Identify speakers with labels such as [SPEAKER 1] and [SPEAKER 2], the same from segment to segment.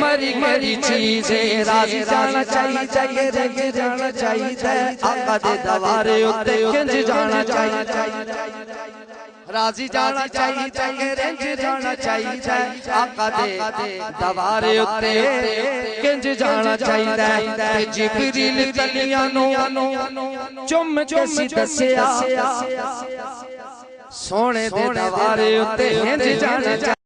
[SPEAKER 1] مری مری چیزیں راضی جانا چاہیے رنج جانا چاہیے آقا دے دوارے اتے کنج جانا چاہیے راضی جانا چاہیے رنج جانا چاہیے آقا دے دوارے اتے کنج جانا چاہیے جبریل تلیاں نو چم کے سی دسیا سونے دے دوارے اتے کنج جانا چاہیے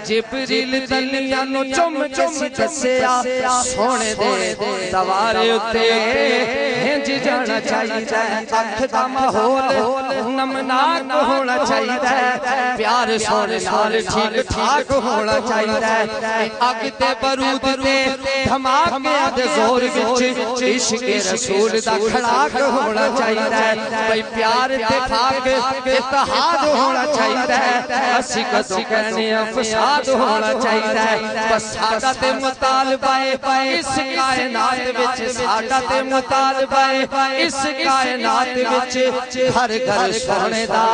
[SPEAKER 1] جبریل تلیاں نو چم کے سی دسیا سونے دے دوارے اتے کنج جانا چاہیے اکھ دا ماحول نمناک ہونا چاہیے پیار سونے نال ٹھیک ٹھاک ہونا چاہیے اگ تے بارود تے دھماکے دے زور وچ عشق رسول دا کھڑاک ہونا چاہیے بھئی پیار تے پاک اتحاد ہونا چاہیے اسی کدوں کہنے فساد ہونا چاہیے بس ساڈا تے مطالبہ اس کائنات وچ ساڈا تے مطالبہ اس کائنات وچ ہر گھر سونے دا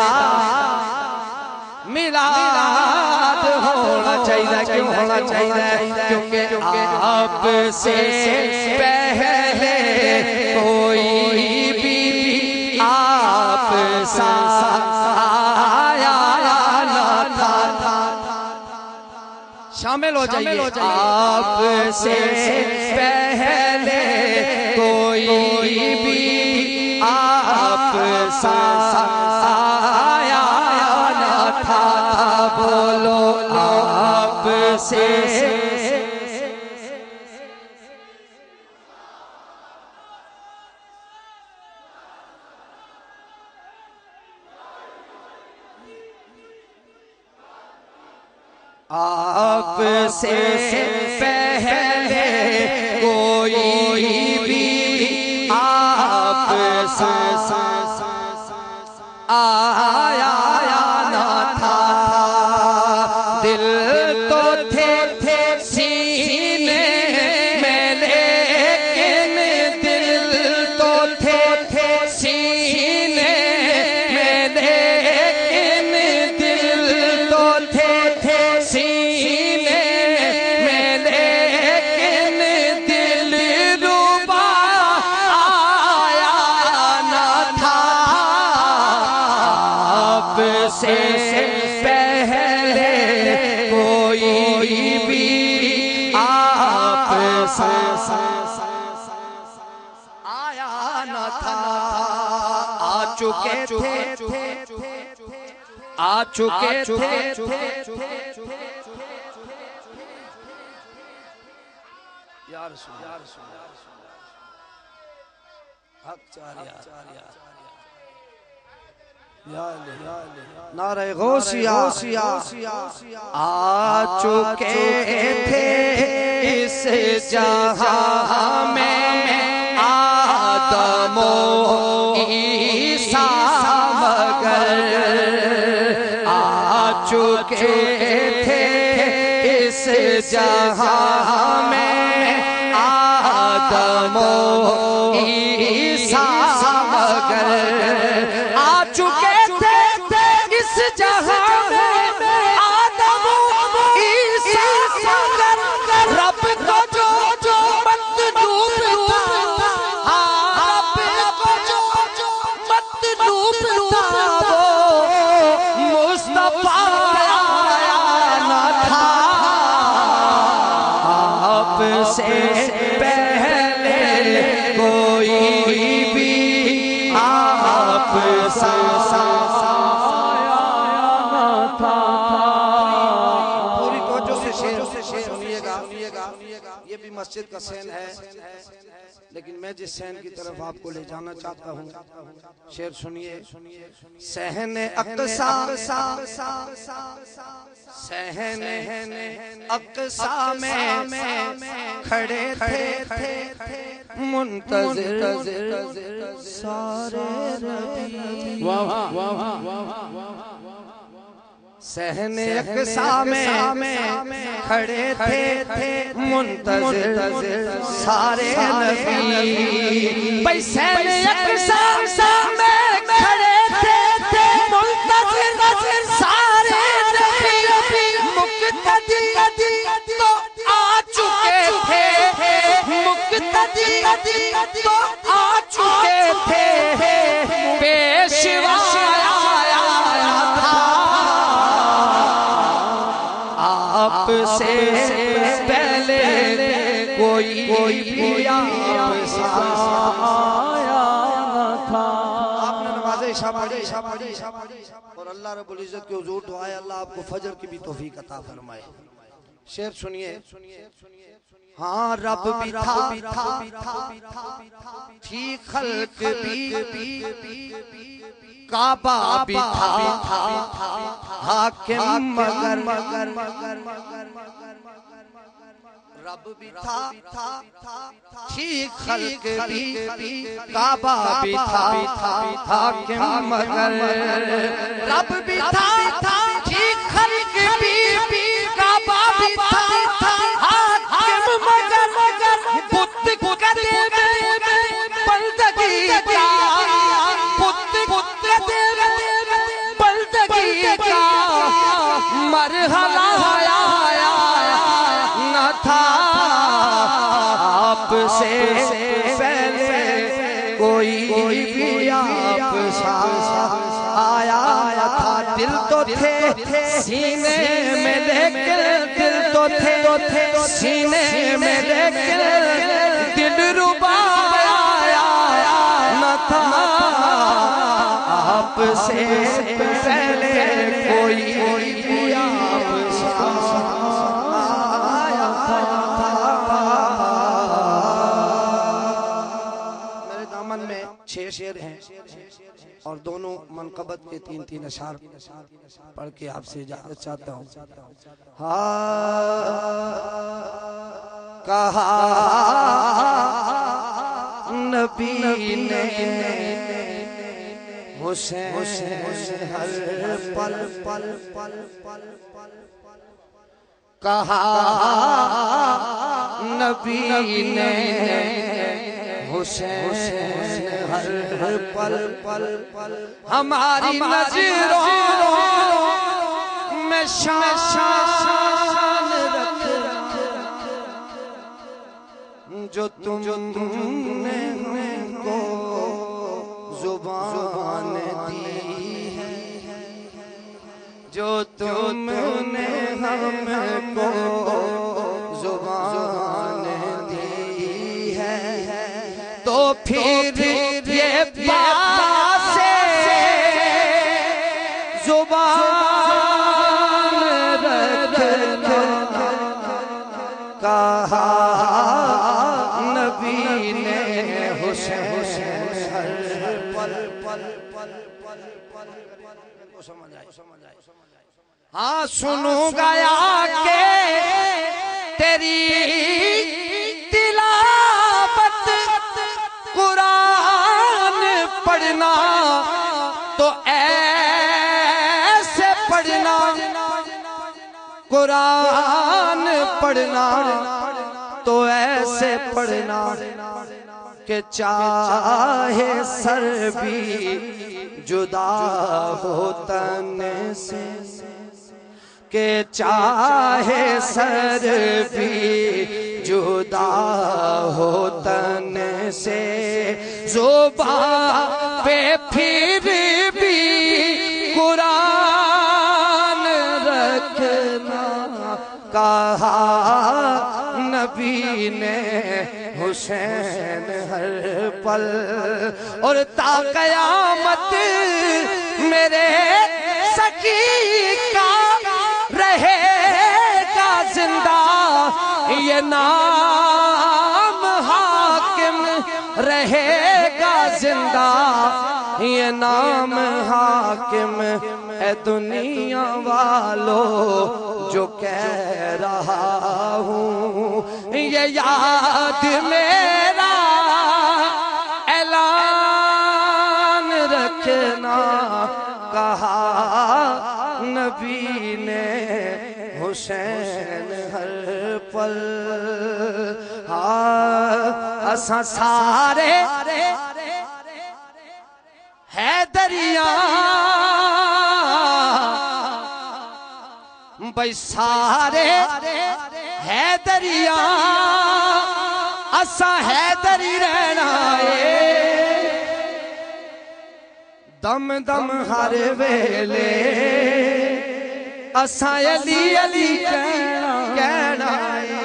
[SPEAKER 1] میلاد ہونا چاہیے کیوں ہونا چاہیے کیونکہ آپ سے پہلے کوئی بھی آپ سا آیا نہ تھا شامل ہو جائیے آپ سے پہلے کوئی بھی آپ سا آیا نہ تھا بولو آپ سے آپ سے پہلے کوئی بھی آپ سا آیا نہ تھا دل تو تھے سینے میں لیکن دل تو تھے سینے میں لیکن دل تو تھے سینے میں لیکن دل ربا آیا نہ تھا آپ سے پہلے کوئی بھی آپ سا آیا نہ تھا آ چکے تھے آ چکے تھے یا رسول حق چاریا نعرہ غوثیہ آ چکے تھے اس جہاں میں آدم و عیسیٰ مگر آ چکے تھے اس جہاں میں آدم و عیسیٰ مگر آ چکے تھے اس جہاں میں آدم و عیسیٰ مگر رب کو جو مطلوب تھا رب کو جو مطلوب تھا وہ مصطفیٰ آیا نہ تھا آپ سے پہلے کوئی بھی آپ سا آیا نہ تھا پوری توجہ سے شعر سنیے گا یہ بھی مسجد کا سین ہے لیکن میں جس سین کی طرف آپ کو لے جانا چاہتا ہوں شعر سنیے سہن اقصی سہن اقصی میں کھڑے تھے منتظر سارے نبی سہن اقصی میں کھڑے تھے منتظر سارے نبی بھئی سہن اقصی میں کھڑے تھے منتظر سارے نبی مقتدی تو آ تو آ چکے تھے پیشوا آیا تھا آپ سے پہلے کوئی بھی آپ سے آیا نہ تھا۔
[SPEAKER 2] آپ نے نماز عشاء پڑھی اور اللہ رب العزت کے حضور دعائے اللہ آپ کو فجر کی بھی توفیق عطا فرمائے۔ شعر سنیے۔ ہاں رب بھی تھا تھی خلق بھی کعبہ بھی تھا حاکم مگر رب بھی تھا تھی خلق بھی کعبہ بھی تھا حاکم مگر رب بھی تھا تھی خلق بھی کعبہ بھی تھا حاکم مگر بت کدے بندگی کا بت کدے بندگی کا مرحلہ نہ تھا آپ سے پہلے کوئی بھی آپ سا آیا تھا۔ دل تو تھے سینے میں لیکن دل تو تھے سینے میں لیکن دل ربا نہ تھا آپ سے پہلے کوئی بھی آپ سا آیا تھا۔ میرے دامن میں 6 شعر ہیں اور دونوں منقبت کے 3 اشعار پڑھ کے آپ سے اجازت چاہتا ہوں۔ کہا نبی نے حسین ہر پل کہا نبی نے حسین ہر پل ہماری نظروں میں شان رکھ جو تم نے ہم کو زبان دی ہے جو تم نے ہم کو زبان دی ہے تو پھر یہ بات سے زبان رکھنا کہا نبی نے حسین ہر پل ہاں سنوں گیا کہ تیری تلاوت قرآن پڑھنا تو ایسے پڑھنا قرآن پڑھنا تو ایسے پڑھنا کہ چاہے سر بھی جدا ہو تن سے کہ چاہے سر بھی جدا ہو تن سے زبان پہ پھر بھی قرآن رکھنا کہا نبی نے حسین ہر پل اور تا قیامت میرے سکی کا رہے گا زندہ یہ نام حاکم رہے گا زندہ یہ نام حاکم اے دنیا والو جو کہہ رہا ہوں یہ یاد میرا اعلان رکھنا کہا نبی نے حسین ہر پل اساں سارے حیدریاں بھئی سارے حیدریاں
[SPEAKER 1] اساں حیدری رہنا ہے دم دم ہر ویلے اساں علی علی کہنا ہے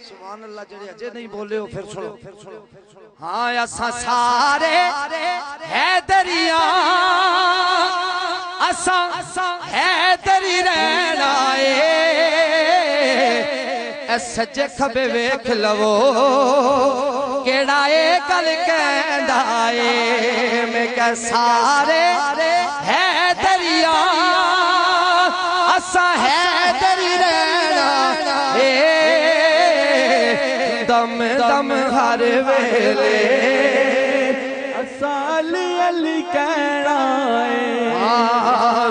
[SPEAKER 2] سبحان اللہ جڑے اجے نہیں بولے ہو پھر سنو
[SPEAKER 1] ہاں اساں سارے حیدریاں اساں حیدری رہنا ہے اے سجے کھبے ویکھ لو کیڑا اے گل کہندا اے میں کہ سارے حیدریاں اساں حیدری رہنا اے دم دم ہر ویلے
[SPEAKER 3] اساں علی علی کہنا ہے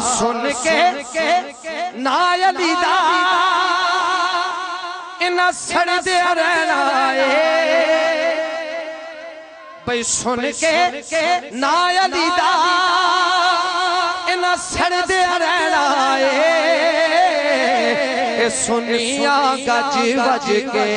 [SPEAKER 1] سن کے نا علی دا انہاں سڑ دیا رہنا ہے بھئی سن کے نا علی دا انہاں سڑ دیا رہنا ہے سنیاں گج وج کے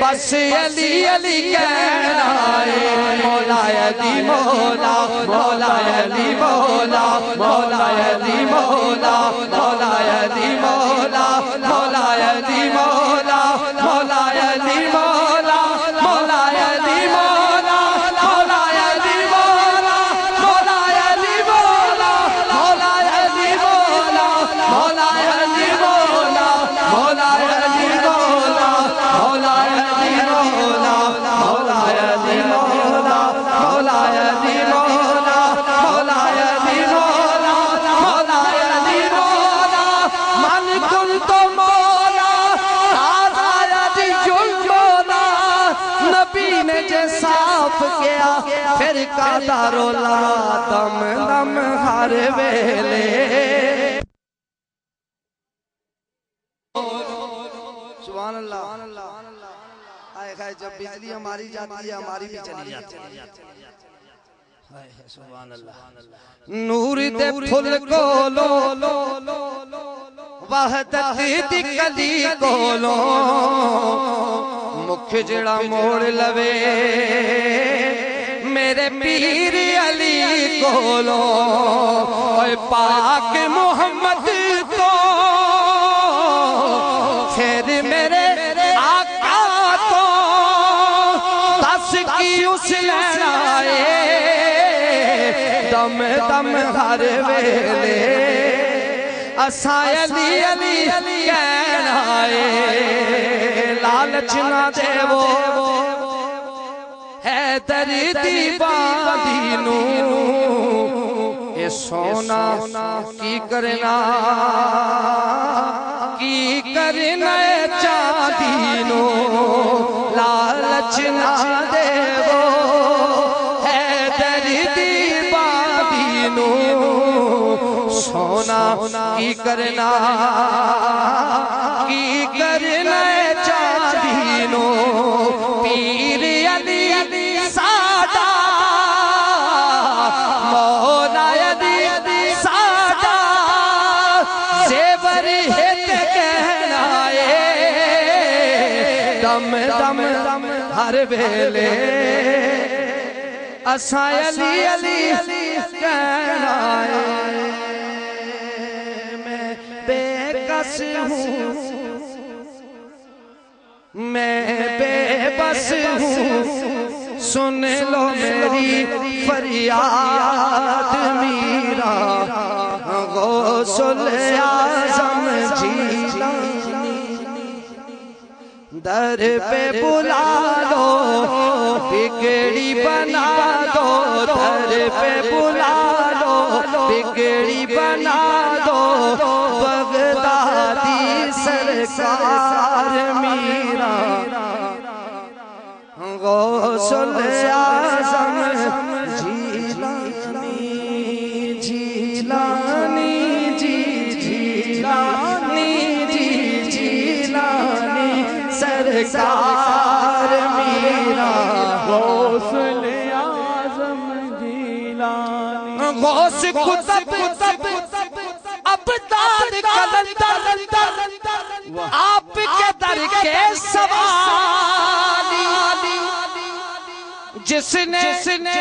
[SPEAKER 1] بس علی علی کہنا ہے مولا علی مولا مولا علی مولا مولا علی مولا مولا علی مولا مولا علی مولا مولا علی مولا مولا علی مولا مولا علی مولا مولا علی مولا مولا علی مولا مولا علی مولا مولا علی مولا مولا علی مولا مولا علی مولا مولا علی مولا مولا علی مولا مولا علی مولا من کنت مولا هذا علی المولا نبی نے جے صاف کیا پھر کا رولا دم دم ہر ویلے
[SPEAKER 2] سبحان اللہ آئے خواہ جب بجلی ہماری جاتی ہے ہماری بھی چلی جاتی ہے سبحان اللہ
[SPEAKER 1] نور دے پھل کولو وحدت دی کلی کولو مکھ جڑا موڑ لوے میرے پیر علی کولو اے پاک محمد تو پھر میرے آقا تو دس کی اس لینا ہے دم دم ہر ویلے اساں علی علی کہنا ہے لالچ نہ دے وہ حیدر دی باندی نو اے سونا کی کرنا چاندی نو لالچ نہ دے وہ حیدر دی باندی نو سونا کی کرنا چاندی نو پیر علی ساڈا مولا علی ساڈا زیور ہت کہنا ہے دم دم ہر ویلے اساں علی علی کہنا ہے میں بے کس ہوں میں بے بس ہوں سن لو میری فریاد میرا غوث الاعظم جیلانی در پہ بلا لو بگڑی بنا دو در پہ بلا لو بگڑی بنا دو بغدادی سرکار میرا غوث الاعظم جیلانی جیلانی جیلانی جیلانی سرکار میرا
[SPEAKER 3] غوث الاعظم جیلانی
[SPEAKER 1] غوث کتب ابدال کلندر آپ کے در کے سوار جس نے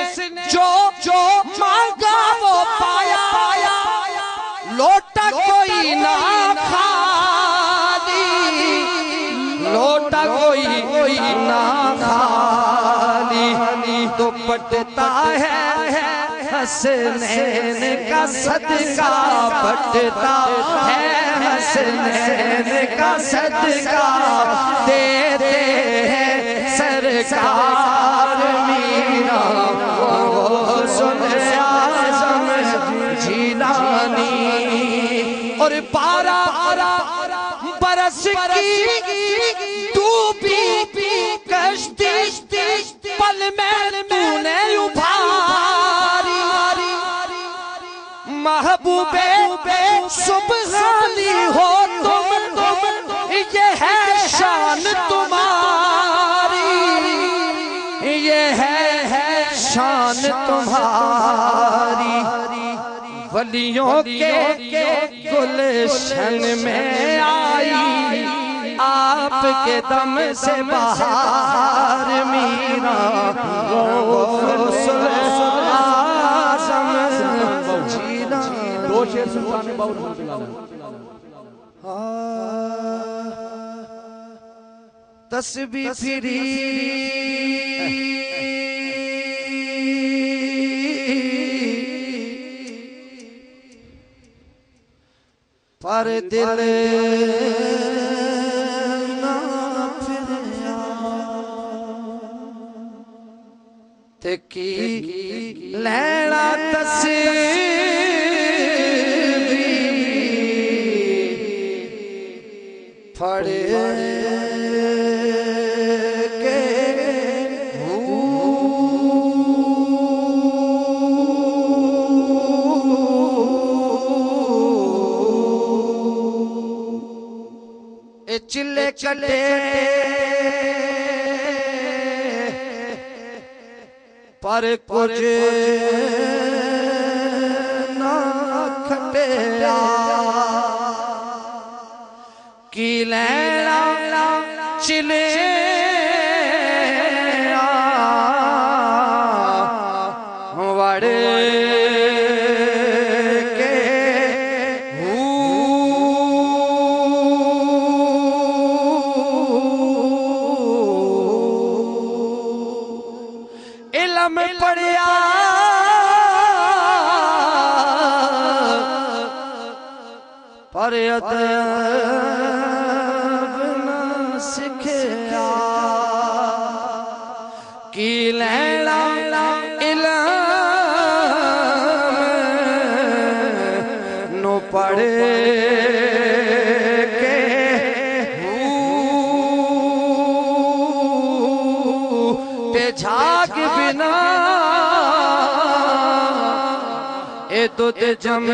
[SPEAKER 1] جو مانگا وہ پایا لوٹا کوئی نہ خالی لوٹا کوئی نہ خالی دوپٹتا ہے حسنین کا صدقہ بٹتا ہے حسنین کا صدقہ دیتے ہیں سرکار میرا غوث اعظم جیلانی اور 12 برس کی ڈوبی کشتی پل میں تو نے ابھاری محبوب سبحانی ہو تم یہ ہے شان تمہاری یہ ہے شان تمہاری ولیوں کے گلشن میں آئی آپ کے دم سے بہار میرا غوث اعظم جیلانی
[SPEAKER 3] دو شیر سلطان باور رحمۃ اللہ علیہ
[SPEAKER 1] تسبیح پھری پر دل نہ پھریا تکی لینا تسبیح پھڑ چلے کٹے پر کچھ نہ کھٹیا کی لینا چلے وڑے پڑیا پر ادب نہ سکھیا کی لینا علم نو پڑھے جھاگ بنا اے تو تے جم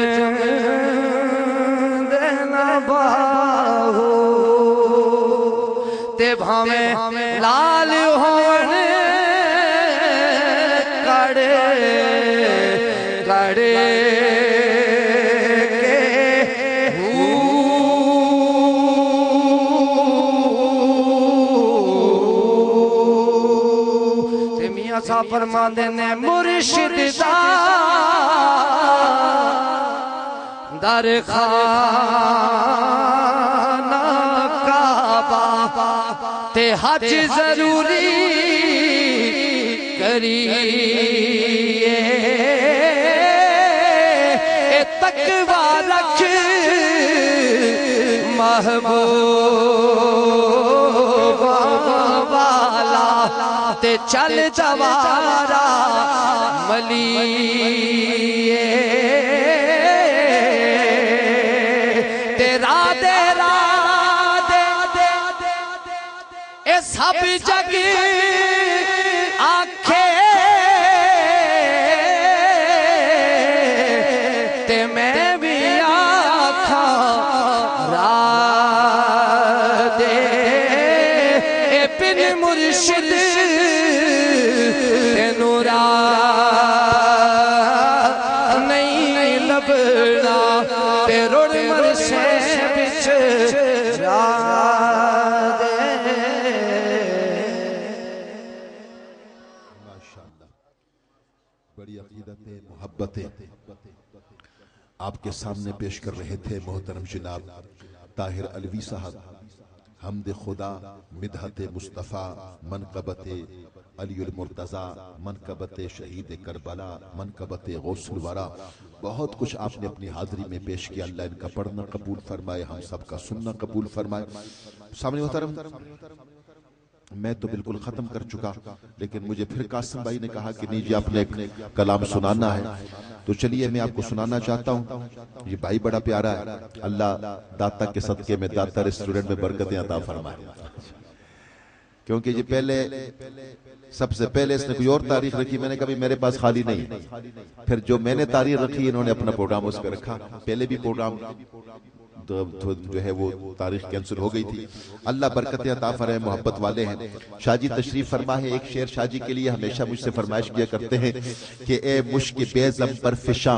[SPEAKER 1] دینا باہو تے بھامے لال ہونے کڑے کڑے سا فرما دینے مرشد در خانہ کعبہ تے حج ضروری کریے تقوی رکھ محبوب والا تے چل جوارا ملیے تیرا دے اے سب جگ آنکھیں تے میں بھی آنکھاں را دے اے بن مرشد نورا نہیں لبنا تے روڑ مرشے بچ جا دے
[SPEAKER 4] محبتیں آپ کے سامنے پیش کر رہے تھے محترم جناب طاہر علوی صاحب. حمد خدا، مدحت مصطفیٰ، منقبت علی المرتضیٰ، منقبت شہید کربلا، منقبت غوث الورا، بہت کچھ آپ نے اپنی حاضری میں پیش کیا. اللہ ان کا پڑھنا قبول فرمائے، ہم سب کا سننا قبول فرمائے. سامنے محترم، میں تو بالکل ختم کر چکا، لیکن مجھے پھر قاسم بھائی نے کہا کہ نہیں جی آپ نے ایک کلام سنانا ہے، تو چلیے میں آپ کو سنانا چاہتا ہوں. یہ بھائی بڑا پیارا ہے، اللہ داتا کے صدقے میں، داتا ریسٹورنٹ میں برکتیں عطا فرمائے. کیونکہ یہ پہلے سب سے پہلے اس نے کوئی اور تاریخ رکھی، میں نے کہا میرے پاس خالی نہیں. پھر جو میں نے تاریخ رکھی انہوں نے اپنا پروگرام اس پہ رکھا. پہلے بھی پروگرام جو ہے وہ تاریخ کینسل ہو گئی تھی. اللہ برکت عطا فرمائے، محبت والے ہیں. شاہ جی تشریف فرما ہے. ایک شعر شاہ جی کے لیے ہمیشہ مجھ سے فرمائش کیا کرتے ہیں کہ اے مشک بیزم پر فشاں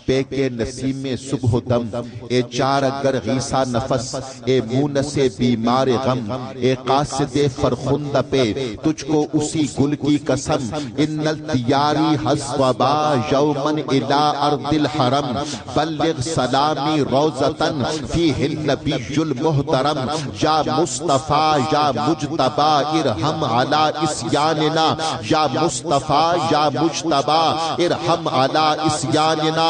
[SPEAKER 4] پے کے نسیم میں صبح و دم، اے چار اگر غیسہ نفس، اے مونس بیمار غم، اے قاصد فرخندہ پہ تجھ کو اسی گل کی قسم، ان التیاری حسوبا یومن الى ارض الحرم، بلغ سلامی روزتن فیہ النبی المحترم، یا مصطفیٰ یا مجتبہ ارحم علی اسیاننا، یا مصطفیٰ یا مجتبہ ارحم علی اسیاننا،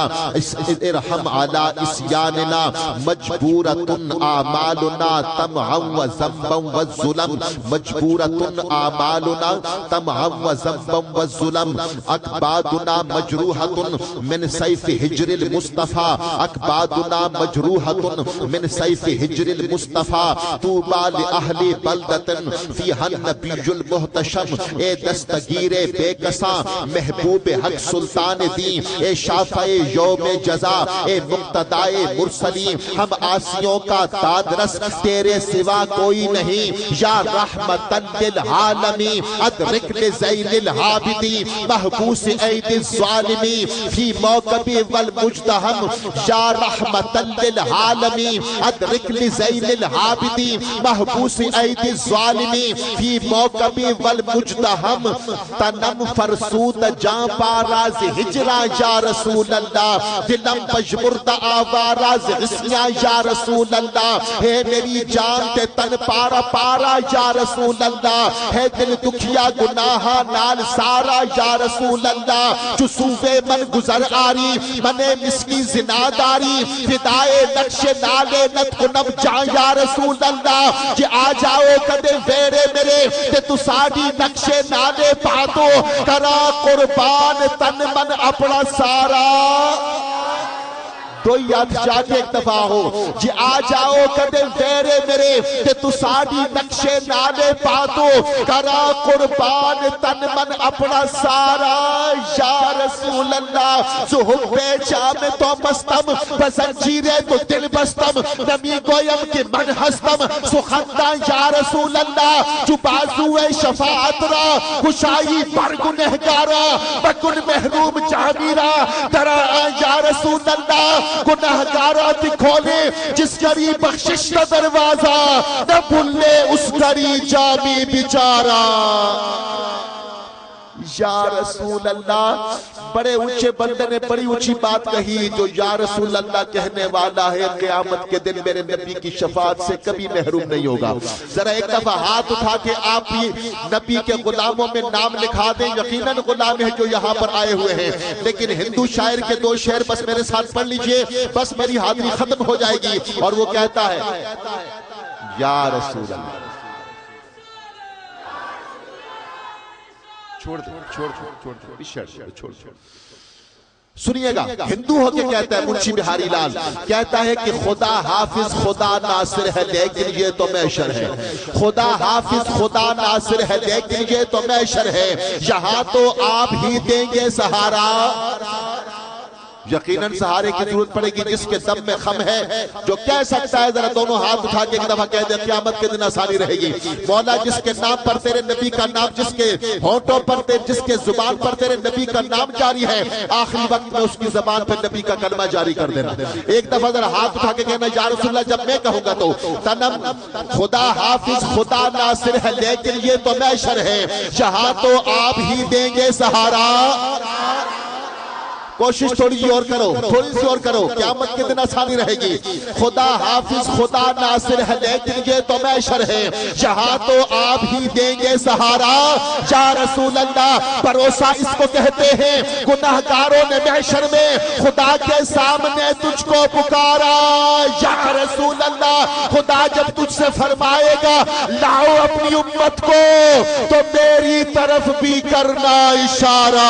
[SPEAKER 4] ارحم علی اسیاننا، مجبورۃ اعمالنا طمعا و ذنبا و ظلم، مجبورۃ اعمالنا طمعا و ذنبا و ظلم، اکبادنا مجروحۃ من سیف ہجر المصطفیٰ، اکبادنا مجروحۃ من سیف ہجر المصطفیٰ، طوبیٰ لأہل بلدۃ فیہا النبی المحتشم، اے دستگیر بے کساں محبوب حق سلطان دین، اے شافع یوم جزا، اے مقتدائے مرسلین، ہم آسیوں کا دادرس تیرے سوا کوئی نہیں، یا رحمتا للعالمین ادرک لذیل العابدین، محبوس عید الظالمین فی موکب والمجتہم، یا رحمتا للعالمین ادرک لذیل العابدین، محبوس عید الظالمین فی موکب والمجتہم، تنم فرسود جان باراز ہجرہ یا رسول اللہ، دلم پجمرد آواراز غسیاں یا رسول اللہ، ہے میری جان تے تن پارا پارا یا رسول اللہ، ہے دل دکھیا گناہ نال سارا یا رسول اللہ، جو صوفے من گزر آری منے مسکی زناداری، فدائے نقش نالے نت کنم جان یا رسول اللہ، کہ آ جاؤ کدے ویرے میرے تے تو ساڑی نقش نالے پاتو، کرا قربان تن من اپنا سارا. دو یاد جا کے ایک دفعہ ہو جی آ جاؤ کدے ویرے میرے تے تو ساڑی نقش نالے پاتو، کرا قربان تن من اپنا سارا یا رسول اللہ. زہب جام تو مستم بزنجیرے تو دل بستم، نمی گویم کہ من ہستم سخندہ یا رسول اللہ، جو بازو شفاعت را خوشائی پر گنہگارا، بکن محروم جامیرا درا یا رسول اللہ، گناہگارات کھولے جس کری بخشش کا دروازہ، نہ بھولے اس کری جامی بیچارہ یا رسول اللہ. بڑے اونچے بندے نے بڑی اونچی بات کہی، جو یا رسول اللہ کہنے والا ہے قیامت کے دن میرے نبی کی شفاعت سے کبھی محروم نہیں ہوگا. ذرا ایک دفعہ ہاتھ اٹھا کے آپ ہی نبی کے غلاموں میں نام لکھا دیں. یقیناً غلام ہیں جو یہاں پر آئے ہوئے ہیں، لیکن ہندو شاعر کے دو شعر بس میرے ساتھ پڑھ لیجئے، بس میری حاضری ختم ہو جائے گی. اور وہ کہتا ہے یا رسول اللہ. سنیے گا، ہندو ہو کے کہتا ہے منشی بہاری لال، کہتا ہے کہ خدا حافظ خدا ناصر ہے لیکن یہ تو محشر ہے، خدا حافظ خدا ناصر ہے لیکن یہ تو محشر ہے، یہاں تو آپ ہی دیں گے سہارا. یقیناً سہارے کی ضرورت پڑے گی جس کے دم میں خم ہے. جو کہہ سکتا ہے ذرا دونوں ہاتھ اٹھا کے ایک دفعہ کہہ دے قیامت کے دن آسانی رہے گی. مولا جس کے نام پر تیرے نبی کا نام، جس کے ہونٹوں پر جس کے زبان پر تیرے نبی کا نام جاری ہے، آخری وقت میں اس کی زبان پر نبی کا کلمہ جاری کر دینا. ایک دفعہ ذرا ہاتھ اٹھا کے کہنا یا رسول اللہ. جب میں کہوں گا تو تنم خدا حافظ خدا ناصر ہے لیکن یہ تو محشر ہے، یہاں تو آپ ہی دیں گے سہارا. کوشش تھوڑی سی اور کرو، تھوڑی سی اور کرو، قیامت کے دن آسانی رہے گی۔ خدا حافظ خدا ناصر ہے لیکن یہ تو محشر ہے، یہاں تو آپ ہی دیں گے سہارا یا رسول اللہ۔ بھروسہ اس کو کہتے ہیں گناہگاروں نے محشر میں خدا کے سامنے تجھ کو پکارا یا رسول اللہ۔ خدا جب تجھ سے فرمائے گا لاؤ اپنی امت کو تو میری طرف بھی کرنا اشارہ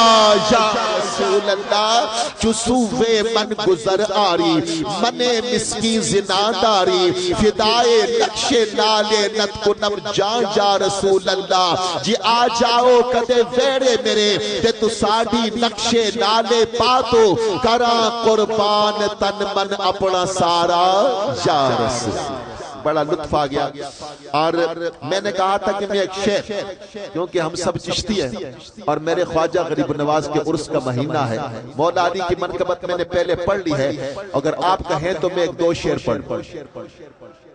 [SPEAKER 4] یا رسول اللہ۔ جسوے من گزر آری من مسکین زناداری فدائے نقش نالے نت کو نم جان یا رسول اللہ۔ جی آ جاؤ کدے ویڑے میرے تے تو ساڑھی نقش نالے پاتو کرا قربان تن من اپنا سارا یا رسول اللہ۔ بڑا لطف آ گیا۔ اور میں نے کہا تھا کہ میں ایک شیخ، کیونکہ ہم سب چشتی ہیں اور میرے خواجہ غریب نواز کے عرس کا مہینہ ہے، مولا علی کی منقبت میں نے پہلے پڑھ لی ہے، اگر آپ کہیں تو میں ایک دو شعر پڑھ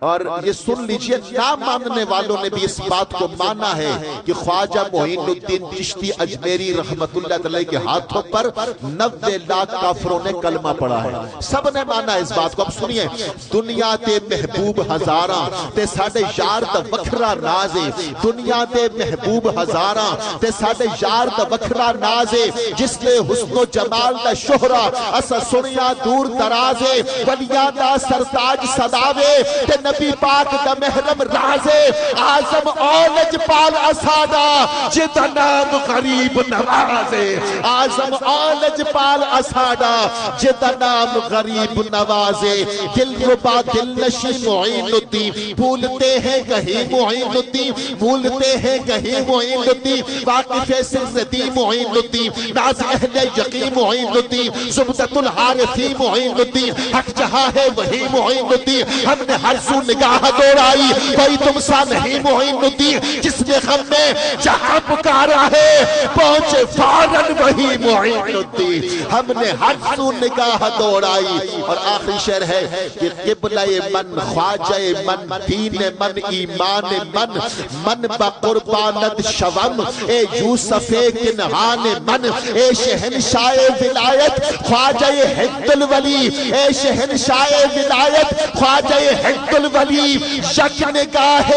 [SPEAKER 4] اور یہ سن لیجئے۔ نہ ماننے والوں نے بھی اس بات کو مانا ہے کہ خواجہ معین الدین چشتی اجمیری رحمت اللہ علیہ کے ہاتھوں پر 90 لاکھ کافروں نے کلمہ پڑھا ہے، سب نے مانا اس بات کو۔ اب سنیے، دنیا تے محبوب ہزاراں تے ساڑھے یار دا وکھرا نازے، دنیا تے محبوب ہزاراں تے ساڑھے یار دا وکھرا نازے، جس نے حسن و جمال دا شہرہ اسا سنیا دور درازے، ولیاں دا سرتاج صداوے تے نبی پاک دا محرم رازے، آزم اولج پال اسادہ جدا نام غریب نوازے، آزم اولج پال اسادہ جدا نام غریب نوازے۔ دل ربا دل نشی معین الدین بھولتے ہیں کہیں معین الدین، بھولتے ہیں کہیں معین الدین، واقف سرزدی معین الدین، ناز اہل یقین معین الدین، زبدت الحارثی معین الدین، حق جہاں ہے وہی معین الدین۔ ہم نے ہر سو نگاہ دوڑائی کوئی تم سا نہیں معین الدین، جس نے غم میں جہاں پکارا ہے پہنچے فوراً وہی معین الدین۔ ہم نے ہر سو نگاہ دوڑائی۔ اور آخری شعر ہے کہ قبلہ من خواجہ من دین من ایمان من من بقربانت شوم اے یوسف کنعان من اے شہنشاہ ولایت خواجہ حد الولی، اے شہنشاہ ولایت خواجہ حد الولی۔ یک نگاہ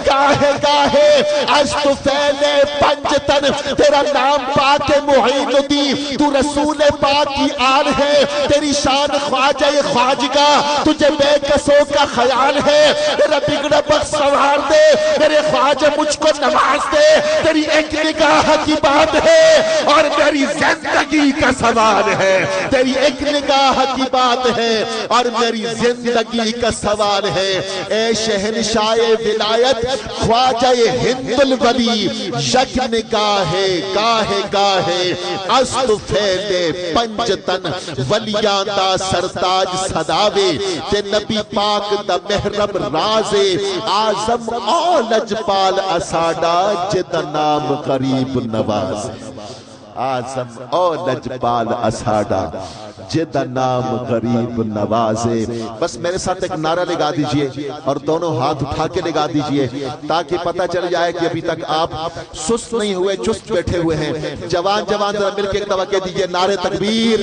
[SPEAKER 4] گاہ گاہ از تو فیلے پنجتن، تیرا نام پاک معین الدین، تو رسول پاک کی آن ہے، تیری شان خواجہ خواجگا، تجھے بے کسوں کا خیال ہے، میرا بگڑا بخت سوار دے، میرے خواجہ مجھ کو نواز دے، تیری ایک نگاہ کی بات ہے اور میری زندگی کا سوال ہے، تیری ایک نگاہ کی بات ہے اور میری زندگی کا سوال ہے۔ اے شہنشاہ ولایت خواجہ ہند الولی، یک نگاہ گاہ گاہ است پھیلے پنجتن، ولیاں دا سرتاج صداوے تے نبی پاک دا محرم رازے، آزم اولج پال اساڈا جدا نام غریب نواز، آزم اولج پال اساڈا جدا نام غریب نوازے۔ بس میرے ساتھ ایک نعرہ لگا دیجئے اور دونوں ہاتھ اٹھا کے لگا دیجئے تاکہ پتہ چل جائے کہ ابھی تک آپ سست نہیں ہوئے، چست بیٹھے ہوئے ہیں۔ جوان ذرا مل کے ایک دفعہ کہہ دیجئے نعرہ تکبیر۔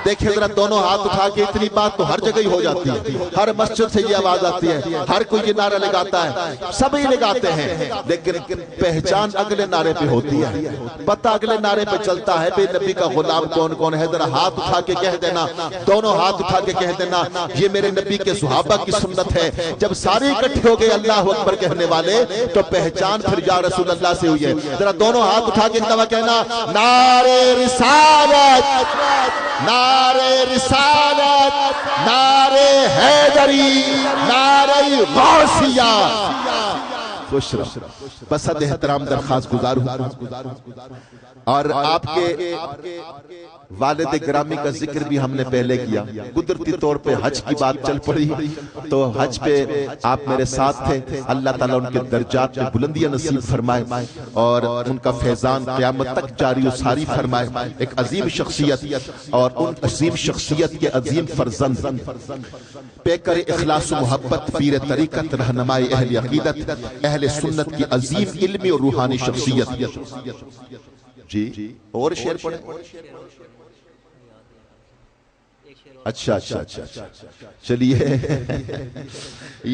[SPEAKER 4] دیکھیں ذرا دونوں ہاتھ اٹھا کے، اتنی بات تو ہر جگہ ہی ہو جاتی ہے، ہر مسجد سے یہ آواز آتی ہے، ہر کوئی یہ نعرہ لگاتا ہے، سب ہی لگاتے ہیں، لیکن پہچان اگلے نعرے پہ ہوتی ہے، پتہ اگلے نعرے پہ چلتا ہے بے نبی کا غلام کون کون ہے۔ ذرا ہاتھ اٹھا کے کہہ دینا، دونوں ہاتھ اٹھا کے کہہ دینا یہ میرے نبی کے صحابہ کی سنت ہے۔ جب سارے اکٹھے ہو گئے اللہ اکبر کہنے والے تو پہچان پھر یا رسول اللہ سے ہوئی ہے۔ ذرا دونوں ہاتھ اٹھا کے ایک دفعہ کہنا نعرہ رسالت، نعرہ رسالت، نعرہ حیدری، نعرہ غوثیہ۔ خوش رہو، بسد احترام درخواست گزار ہوں اور آپ کے والد گرامی کا ذکر بھی ہم نے پہلے کیا، قدرتی طور پہ حج کی بات چل پڑی تو حج پہ آپ میرے ساتھ تھے۔ اللہ تعالیٰ ان کے درجات میں بلندیاں نصیب فرمائے اور ان کا فیضان قیامت تک جاری و ساری فرمائے۔ ایک عظیم شخصیت اور ان عظیم شخصیت کے عظیم فرزند پیکر اخلاص و محبت، پیر طریقت، رہنمائی اہل عقیدت، اہل سنت کی عظیم علمی اور روحانی شخصیت جی اور شعر پڑھیں. اچھا چلیے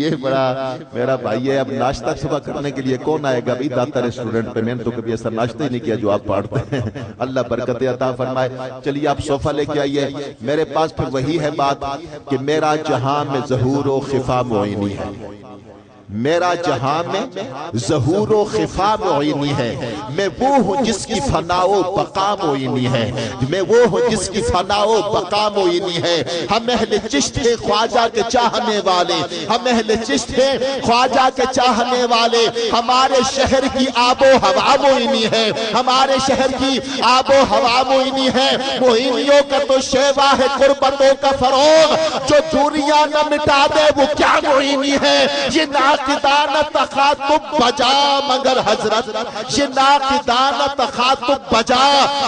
[SPEAKER 4] یہ بڑا میرا بھائی ہے. اب ناشتہ صبح کرنے کے لیے کون آئے گا بھی داتا ریسٹورنٹ پہ؟ میں نے تو کبھی ایسا ناشتہ ہی نہیں کیا جو آپ پڑھتے ہیں. اللہ برکت عطا فرمائے. چلیے آپ صوفہ لے کے آئیے. میرے پاس پھر وہی ہے بات کہ میرا جہاں میں ظہور و خفا معینی ہے. میرا جہاں میں ظہور و خفا معینی ہے. میں وہ ہوں جس کی فنا و بقا معینی ہے. میں وہ ہوں جس کی فنا و بقا معینی ہے. ہم اہل چشت ہیں خواجہ کے چاہنے والے. ہم اہل چشت ہیں خواجہ کے چاہنے والے. ہمارے شہر کی آب و ہوا معینی ہے. ہمارے شہر کی آب و ہوا معینی ہے. معینیوں کا تو شیوا ہے قربتوں کا فروغ. جو دوریاں نہ مٹا دے وہ کیا معینی ہے. یہ ناقدان تخاطب بجا مگر حضرت. یہ ناقدان تخاطب بجا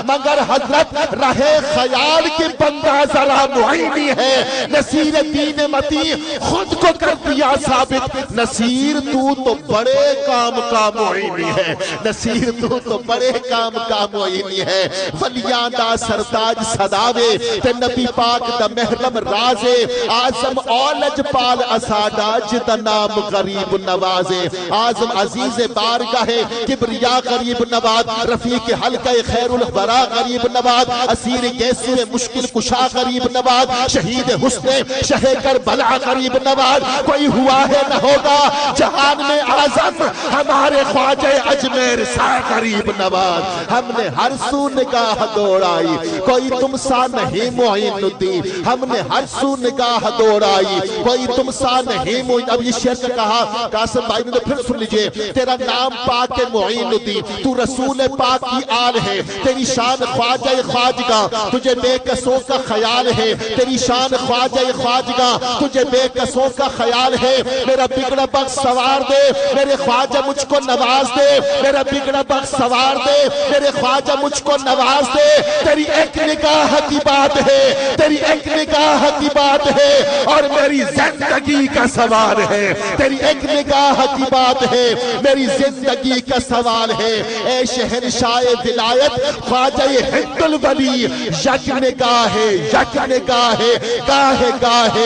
[SPEAKER 4] مگر حضرت. رہے خیال کی بندہ ذرا معینی ہے. نصیر دین متی خود کو کر دیا ثابت. نصیر تو بڑے کام کا معینی ہے. نصیر تو بڑے کام کا معینی ہے. ولیاں دا سرتاج صداوے تے نبی پاک دا محرم رازے. آزم اولج پال اساڈا جدا نام غریب نوازے. آزم عزیز بارگاہ کبریا غریب نواز. رفیق حلقہ خیر الورا غریب نواز. اسیر گیسو مشکل کشا غریب نواز. شہید حسن شہ کربلا غریب نواز. کوئی ہوا ہے نہ ہوگا جہان میں اعظم ہمارے خواجہ اجمیر سا غریب نواز. ہم نے ہر سو نگاہ دوڑائی کوئی تم سا نہیں معین الدین. ہم نے ہر سو نگاہ دوڑائی کوئی تم سا نہیں معین. اب یہ شعر کہا قاسم بھائی نے پھر سن لیجئے. تیرا نام پاک معین الدین. تو رسول پاک کی آل ہے. تیری شان خواجہ خواجگاں. تجھے بے کسوں کا خیال ہے. تیری شان خواجہ خواجگاں. تجھے بے کسوں کا خیال ہے. میرا بگڑا بخت سوار دے میرے خواجہ مجھ کو نواز دے. میرا بگڑا بخت سوار دے میرے خواجہ مجھ کو نواز دے. تیری ایک نگاہ کی بات ہے. تیری ایک نگاہ کی بات ہے اور میری زندگی کا سوال ہے. تیری ایک نگاہ کی بات ہے میری زندگی کا سوال ہے. اے شہنشاہ ولایت خواجہ ہند الولی. یک نگاہ یک نگاہ گاہ گاہ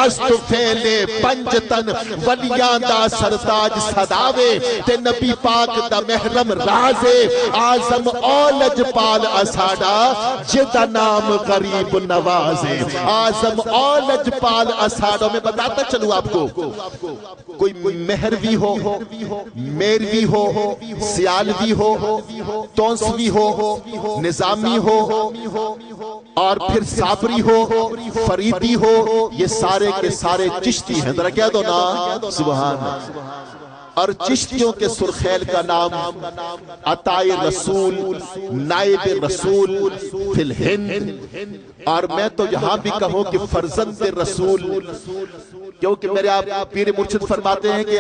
[SPEAKER 4] است فیلے پنجتن ولیان دا سرتاج صداوے تے نبی پاک دا محرم رازے. آزم اولج پال اساڈا جدا نام غریب نوازے. آزم اولج پال اساڈا. میں بتاتا چلوں آپ کو کوئی مہروی ہو میروی ہو سیالوی ہو تونسوی ہو نظامی ہو اور پھر صابری ہو فریدی ہو. یہ سارے کے سارے چشتی ہیں. ذرا کہہ دو نا سبحان. اور چشتیوں کے سرخیل کا نام عطائے رسول نائب رسول فی الہند. اور میں تو یہاں بھی کہوں کہ فرزند رسول. کیونکہ میرے آپ پیر مرشد فرماتے ہیں کہ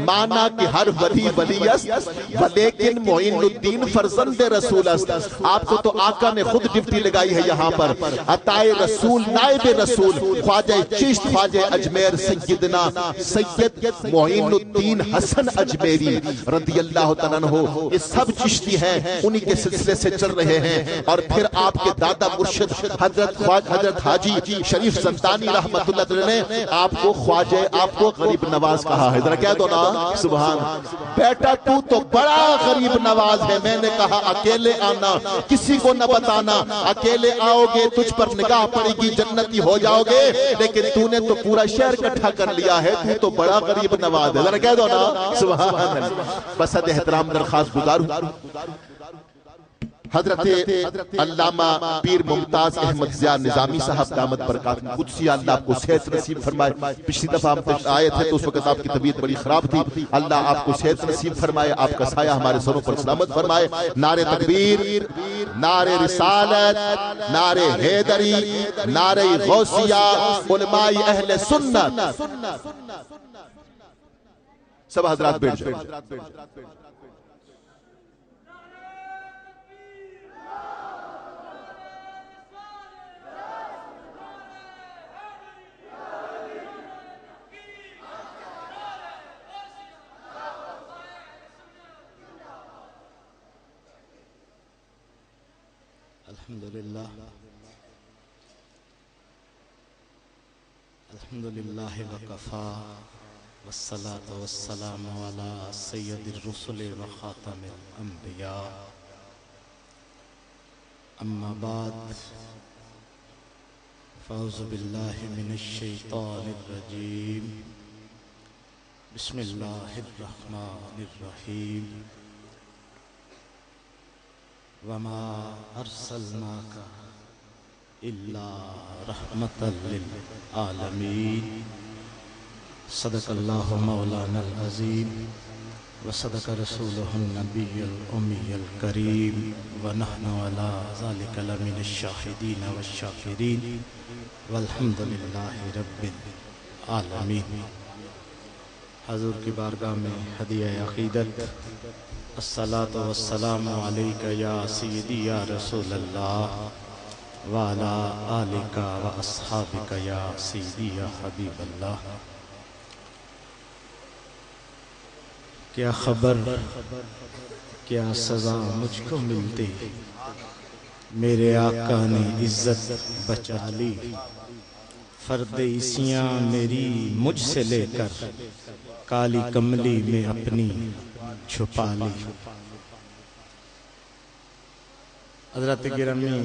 [SPEAKER 4] مانا کہ ہر ولی ولی است ولیکن معین الدین فرزند رسول است. آپ کو تو آقا نے خود ڈپٹی لگائی ہے یہاں پر. عطائے رسول نائب رسول خواجہ چشت خواجہ اجمیر سیدنا سید معین الدین حسن اجمیری رضی اللہ تعالیٰ عنہ. یہ سب چشتی ہیں انہی کے سلسلے سے چل رہے ہیں. اور پھر آپ کے دادا مرشد حضرت حاجی شریف زندانی رحمت اللہ تعالیٰ نے آپ کو خواجہ آپ کو غریب نواز کہا ہے. ذرا کہہ دو نا سبحان. بیٹا تو بڑا غریب نواز ہے. میں نے کہا اکیلے آنا کسی کو نہ بتانا. اکیلے آؤ گے تجھ پر نگاہ پڑے گی جنتی ہو جاؤ گے. لیکن تو نے تو پورا شہر کٹھا کر لیا ہے. تو بڑا غریب نواز ہے. ذرا کہہ دو نا سبحان اللہ. بس احترام درخواست گزار ہوں. حضرت علامہ پیر ممتاز احمد ضیاء نظامی صاحب دامت برکات قدسی اللہ آپ کو صحت نصیب فرمائے. پچھلی دفعہ ہم آئے تھے تو اس وقت آپ کی طبیعت بڑی خراب تھی. اللہ آپ کو صحت نصیب فرمائے. آپ کا سایہ ہمارے سروں پر سلامت فرمائے. نعرہ تکبیر نعرہ رسالت نعرہ حیدری نعرہ غوثیہ علماء اہل سنت. سب حضرات بیٹھ جائیں.
[SPEAKER 5] الحمدللہ وکفا والصلاة والسلام علی سید الرسل وخاتم الانبیاء اما بعد فاعوذ باللہ من الشیطان الرجیم بسم اللہ الرحمن الرحیم وما ارسلناک الا رحمتا للعالمین صدق اللہ مولانا العظیم وصدق رسولہ النبی الامی الکریم ونحن علی ذالک لمن الشاہدین والشاکرین والحمدللہ رب العالمین۔ حضور کی بارگاہ میں ہدیہ عقیدت الصلاۃ والسلام علیک یا سیدی یا رسول اللہ وعلی آلک واصحابک یا سیدی یا حبیب اللہ۔ کیا خبر کیا سزا مجھ کو ملتی، میرے آقا نے عزت بچا لی، فرد عیسیاں میری مجھ سے لے کر کالی کملی میں اپنی چھپا لی۔ حضرت گرامی،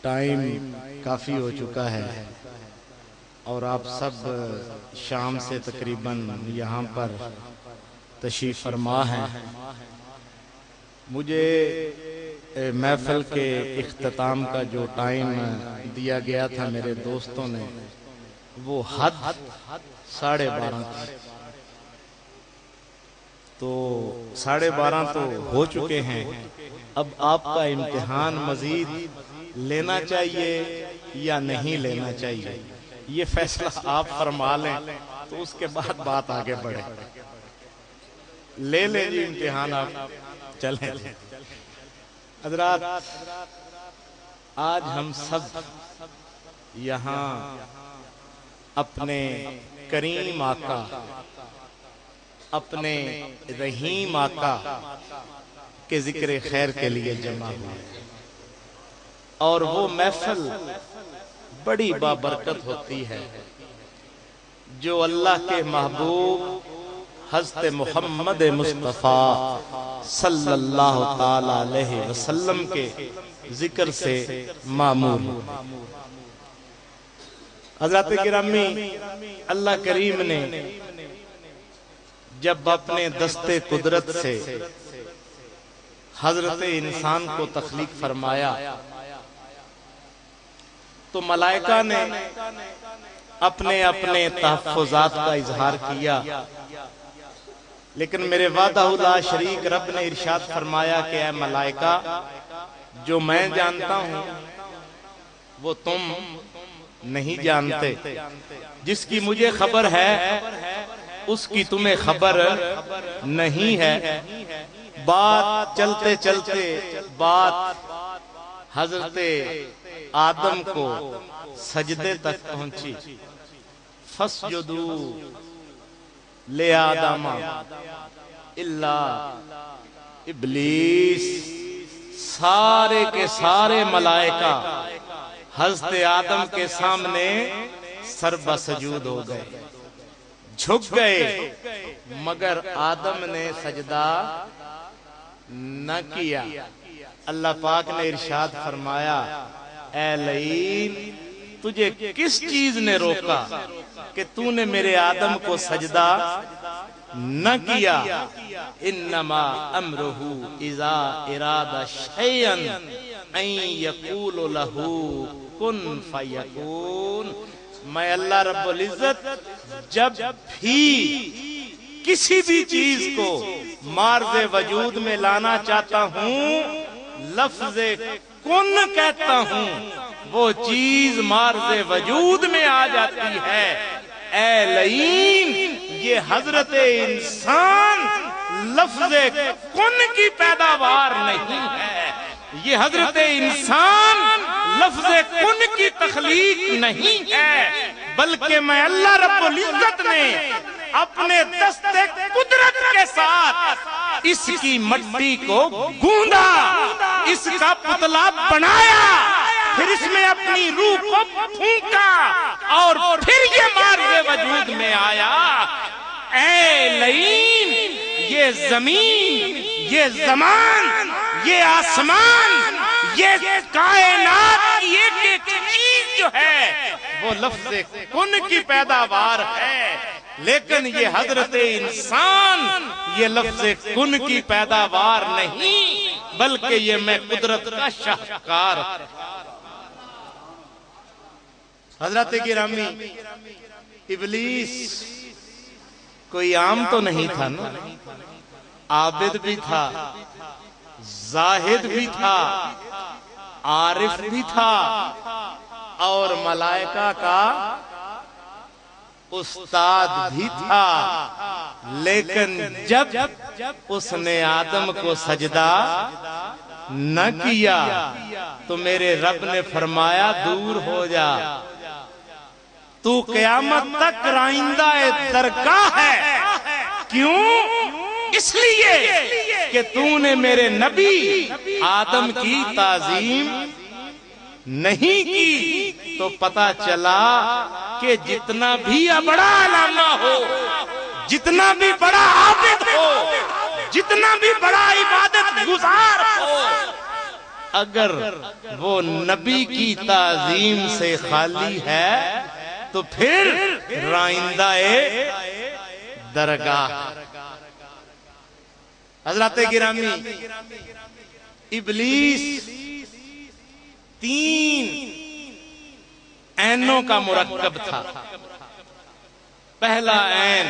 [SPEAKER 5] ٹائم کافی ہو چکا ہے اور آپ سب شام سے تقریباً یہاں پر تشریف فرما ہیں۔ مجھے محفل کے اختتام کا جو ٹائم دیا گیا تھا میرے دوستوں نے، وہ حد 12:30 تھی، تو 12:30 تو ہو چکے ہیں۔ اب آپ کا امتحان مزید لینا چاہیے یا نہیں لینا چاہیے، یہ فیصلہ آپ فرما لیں تو اس کے بعد بات آگے بڑھے۔ لے لیں جی امتحان، آپ چلیں۔ حضرات، آج ہم سب یہاں اپنے کریم آقا، اپنے رحیم آقا کے ذکر خیر کے لیے جمع ہوئے، اور وہ محفل بڑی بابرکت ہوتی ہے جو اللہ کے محبوب حضرت محمد مصطفیٰ صلی اللہ تعالی علیہ وسلم کے ذکر سے معمور ہو۔ حضرات گرامی، اللہ کریم نے جب اپنے دستے قدرت سے حضرت انسان کو تخلیق فرمایا تو ملائکہ نے اپنے اپنے تحفظات کا اظہار کیا، لیکن میرے وعدہ لا شریک رب نے ارشاد فرمایا کہ اے ملائکہ، جو میں جانتا ہوں وہ تم نہیں جانتے، جس کی مجھے خبر ہے اس کی تمہیں خبر نہیں ہے۔ بات چلتے چلتے بات حضرت آدم کو سجدے تک پہنچی۔ فَاسْجُدُوا لِآدَمَ إِلَّا ابلیس، سارے کے سارے ملائکہ حضرت آدم کے سامنے سر بسجود ہو گئے، جھک گئے، مگر آدم نے سجدہ نہ کیا۔ اللہ پاک نے ارشاد فرمایا، اے لعین، تجھے کس چیز نے روکا کہ تو نے میرے آدم کو سجدہ نہ کیا؟ انما امرہ اذا اراد شیئا ان یقول لہ کن فیکون۔ میں اللہ رب العزت جب بھی کسی بھی چیز کو مارز وجود میں لانا چاہتا ہوں، لفظ کن کہتا ہوں، وہ چیز مارز وجود میں آ جاتی ہے۔ اے لعین، یہ حضرت انسان لفظ کن کی پیداوار نہیں ہے، یہ حضرت انسان لفظ کن کی تخلیق نہیں ہے، بلکہ میں اللہ رب العزت نے اپنے دست قدرت کے ساتھ اس کی مٹی کو گوندا، اس کا پتلا بنایا، پھر اس میں اپنی روح کو پھونکا اور پھر یہ مارے وجود میں آیا۔ اے لئیم، یہ زمین، یہ زمان، یہ آسمان، یہ کائنات کی ایک ایک چیز جو ہے وہ لفظ کن کی پیداوار ہے، لیکن یہ حضرت انسان یہ لفظ کن کی پیداوار نہیں، بلکہ یہ میں قدرت کا شاہکار۔ حضرت گرامی، ابلیس کوئی عام تو نہیں تھا نا، عابد بھی تھا، زاہد بھی تھا، عارف بھی تھا، اور ملائکہ کا استاد بھی تھا، لیکن جب اس نے آدم کو سجدہ نہ کیا تو میرے رب نے فرمایا دور ہو جا، تو قیامت تک رائندہ درگاہ ہے۔ کیوں؟ اس لیے کہ تو نے میرے نبی آدم کی تعظیم نہیں کی، تو پتہ چلا کہ جتنا بھی بڑا علامہ ہو، جتنا بھی بڑا عابد ہو، جتنا بھی بڑا عبادت گزار ہو، اگر وہ نبی کی تعظیم سے خالی ہے تو پھر رائندہ درگاہ۔ حضرات گرامی، ابلیس 3 عینوں کا مرکب تھا۔ پہلا عین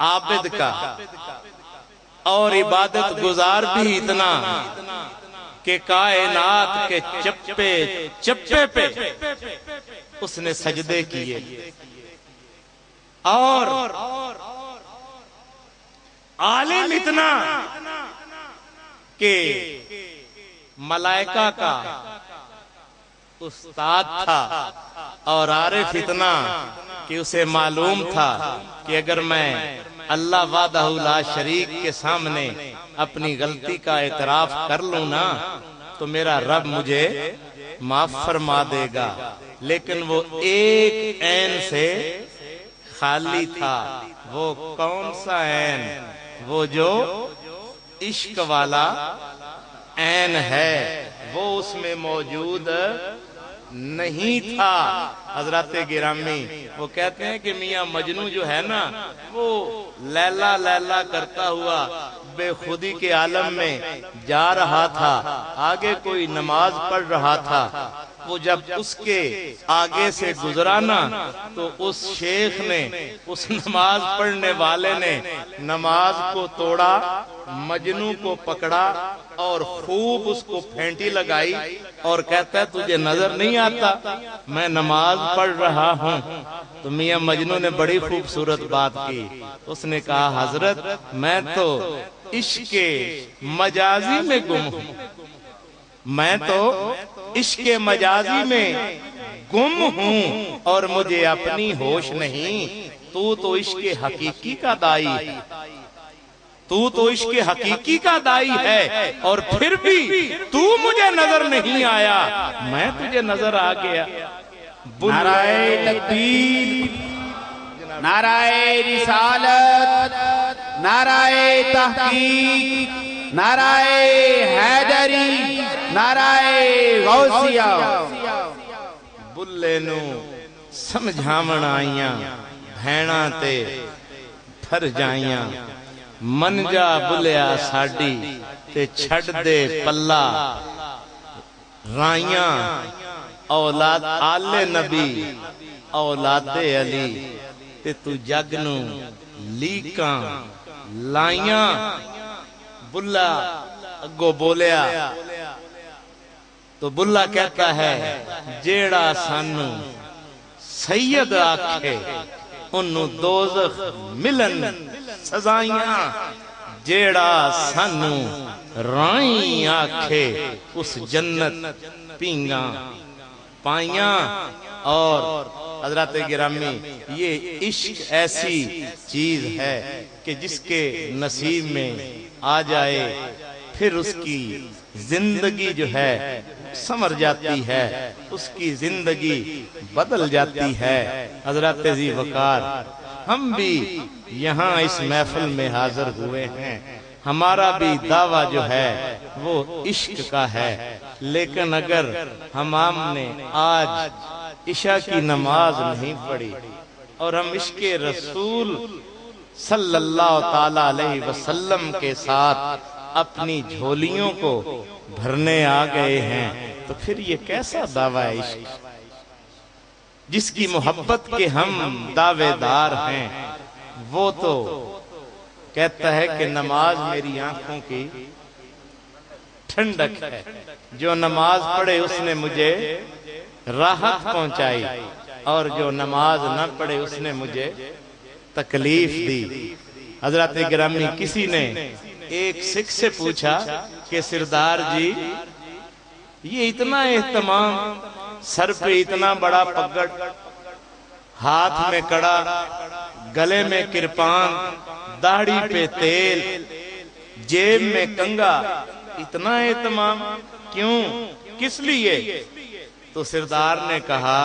[SPEAKER 5] عابد کا، اور عبادت گزار بھی اتنا کہ کائنات کے چپے چپے پہ اس نے سجدے کیے، اور عالم اتنا کہ ملائکہ کا استاد تھا، اور عارف اتنا کہ اسے معلوم تھا کہ اگر میں اللہ وحدہ لا شریک کے سامنے اپنی غلطی کا اعتراف کر لوں نا تو میرا رب مجھے معاف فرما دے گا، لیکن وہ ایک عین سے خالی تھا۔ وہ کون سا عین؟ وہ جو عشق والا عین ہے، وہ اس میں موجود نہیں تھا۔ حضرات گرامی، وہ کہتے ہیں کہ میاں مجنو جو ہے نا، وہ لیلا لیلا کرتا ہوا بے خودی کے عالم میں جا رہا تھا، آگے کوئی نماز پڑھ رہا تھا، وہ جب اس کے آگے سے گزرانا تو اس شیخ نے، اس نماز پڑھنے والے نے نماز کو توڑا، مجنو کو پکڑا اور خوب اس کو پھینٹی لگائی، اور کہتا ہے تجھے نظر نہیں آتا میں نماز پڑھ رہا ہوں؟ تو میاں مجنو نے بڑی خوبصورت بات کی، اس نے کہا حضرت میں تو عشق مجازی میں گم ہوں، میں تو عشق مجازی میں گم ہوں اور مجھے اپنی ہوش نہیں۔ تو عشق حقیقی کا دائی ہے، تو عشق حقیقی کا دائی ہے، اور پھر بھی تو مجھے نظر نہیں آیا، میں تجھے نظر آ گیا۔
[SPEAKER 3] نعرہ تکبیر، نعرہ رسالت، نعرہ تحقیق، نعرہ حیدری، نعرہ غوثیہ۔
[SPEAKER 5] بلے نو سمجھاون آئیاں، بھیناں تے پھر جائیاں، من جا بلیا ساڈی تے چھڑ دے پلا، رائیاں اولاد آل نبی اولاد علی، تے تو جگ نو لیکاں لائیاں۔ بلا اگو بولیا تو بلا کہتا ہے جیڑا سانو سید آکھے انہوں دوزخ ملن سزائیاں، جیڑا سانو رائیں آکھے اس جنت پینگاں پائیاں، اور حضرات گرامی یہ عشق ایسی چیز ہے کہ جس کے نصیب میں آ جائے پھر اس کی زندگی جو ہے سمر جاتی ہے، اس کی زندگی بدل جاتی ہے۔ حضرات ذی وقار، ہم بھی یہاں اس محفل میں حاضر ہوئے ہیں، ہمارا بھی دعویٰ جو ہے وہ عشق کا ہے، لیکن اگر ہم نے آج عشاء کی نماز نہیں پڑھی اور ہم عشق رسول صلی اللہ تعالی علیہ وسلم کے ساتھ اپنی جھولیوں کو بھرنے آ گئے ہیں تو پھر یہ کیسا دعویٰ ہے عشق؟ جس کی محبت کے ہم دعوے دار ہیں وہ تو کہتا ہے کہ نماز میری آنکھوں کی ٹھنڈک ہے، جو نماز پڑھے اس نے مجھے راحت پہنچائی، اور جو نماز نہ پڑھے اس نے مجھے تکلیف دی۔ حضرات گرامی، کسی نے ایک سکھ سے پوچھا کہ سردار جی یہ اتنا اہتمام، سر پہ اتنا بڑا پگڑ، ہاتھ میں کڑا، گلے میں کرپان، داڑھی پہ تیل، جیب میں کنگا، اتنا اہتمام کیوں، کس لیے؟ تو سردار نے کہا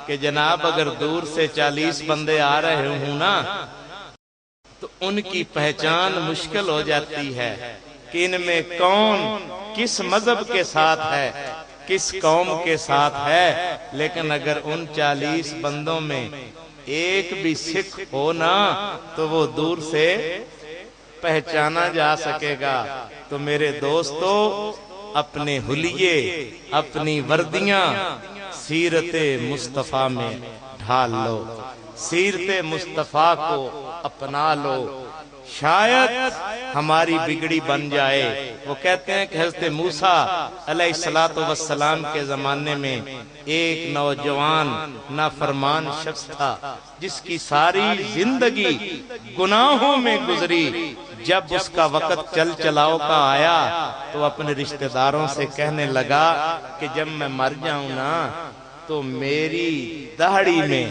[SPEAKER 5] کہ جناب اگر دور سے 40 بندے آ رہے ہوں نا تو ان کی پہچان مشکل ہو جاتی ہے کہ ان میں کون کس مذہب کے ساتھ ہے، کس قوم کے ساتھ ہے، لیکن اگر ان 40 بندوں میں ایک بھی سکھ ہو نا تو وہ دور سے پہچانا جا سکے گا۔ تو میرے دوستو، اپنے حلیے، اپنی وردیاں سیرت مصطفیٰ میں ڈھال لو، سیرت مصطفیٰ کو اپنا لو، شاید ہماری بگڑی بن جائے۔ وہ کہتے ہیں کہ حضرت موسیٰ علیہ السلام کے زمانے میں ایک نوجوان نافرمان شخص تھا جس کی ساری زندگی گناہوں میں گزری۔ جب اس کا وقت چل چلاؤ کا آیا تو اپنے رشتہ داروں سے کہنے لگا کہ جب میں مر جاؤں نا تو میری داڑھی میں